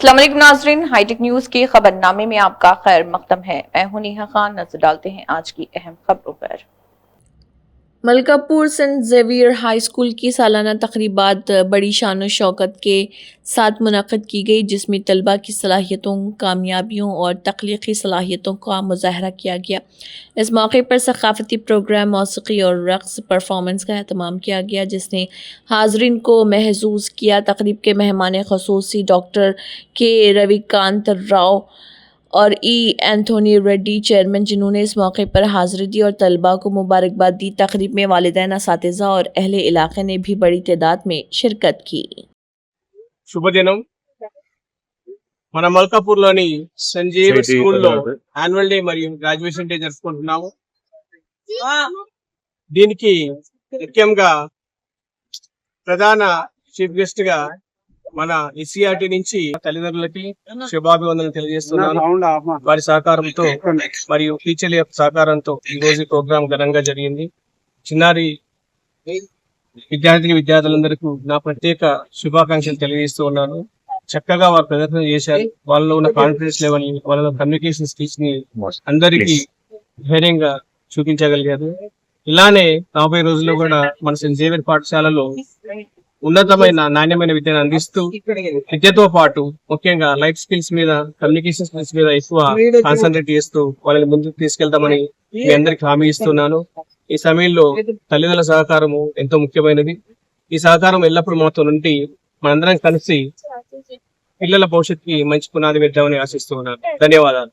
अस्सलाम वालेकुम नाज़रीन, हाईटेक न्यूज के खबरनामे में आपका खैर मकदम है। मैं हूं नेहा खान। नजर डालते हैं आज की अहम खबरों पर। Malkapur Saint Xavier high school की सालाना तकरीबात बड़ी शान शौकत के साथ मुनक़्क़द की गई, जिसमें तलबा की सलाहियतों, कामयाबियों और तख्लीक़ी सलाहियतों का मुज़ाहरा किया गया। इस मौके पर सक़ाफ़ती प्रोग्राम, मौसीक़ी और रक़्स परफॉर्मेंस का एहतमाम किया गया, जिसने हाज़रीन को महसूस किया। तकरीब के मेहमान ख़ुसूसी डॉक्टर के रविकांत राव और एंथोनी रेड्डी चेयरमैन, जिन्होंने इस मौके पर हाज़िरी दी और तलबा को मुबारकबाद दी। तकरीब में वालिदैन, असातिज़ा और अहले इलाक़े ने भी बड़ी तादाद में शिरकत की। శుభదినం మన మల్కాపూర్లోని సెయింట్ జేవియర్ స్కూల్లో యాన్యువల్ డే మరియు గ్రాడ్యుయేషన్ డే జరుపుకుంటున్నాము. దీనికి ముఖ్యంగా ప్రధాన చీఫ్ గెస్ట్ గా మన ఎస్సీఆర్టీ నుంచి తల్లిదండ్రులకి శుభాభివందనలు తెలియజేస్తున్నాను. వారి సహకారంతో మరియు టీచర్ల యొక్క సహకారంతో ఈ రోజు ప్రోగ్రాం ఘనంగా జరిగింది. చిన్నారి విద్యార్థులందరికీ నా ప్రత్యేక శుభాకాంక్షలు తెలియజేస్తూ ఉన్నాను. చక్కగా వారు ప్రదర్శన చేశారు. వాళ్ళలో ఉన్న కాన్ఫిడెన్స్ లెవెల్, వాళ్ళ కమ్యూనికేషన్ స్కిల్స్ ని అందరికీ ధైర్యంగా చూపించగలిగారు. ఇలానే రాబోయే రోజుల్లో కూడా మన సెయింట్ జేవియర్ పాఠశాలలో ఉన్నతమైన నాణ్యమైన విద్యను అందిస్తూ విద్యతో పాటు ముఖ్యంగా లైఫ్ స్కిల్స్ మీద, కమ్యూనికేషన్ స్కిల్స్ మీద ఎక్కువ కాన్సన్ట్రేట్ చేస్తూ వాళ్ళని ముందుకు తీసుకెళ్తామని మీ అందరికి హామీ ఇస్తున్నాను. ఈ సమయంలో తల్లిదండ్రుల సహకారము ఎంతో ముఖ్యమైనది. ఈ సహకారం ఎల్లప్పుడూ మాతో నుండి మనందరం కలిసి పిల్లల భవిష్యత్తుకి మంచి పునాది వేద్దామని ఆశిస్తూ ఉన్నాను. ధన్యవాదాలు.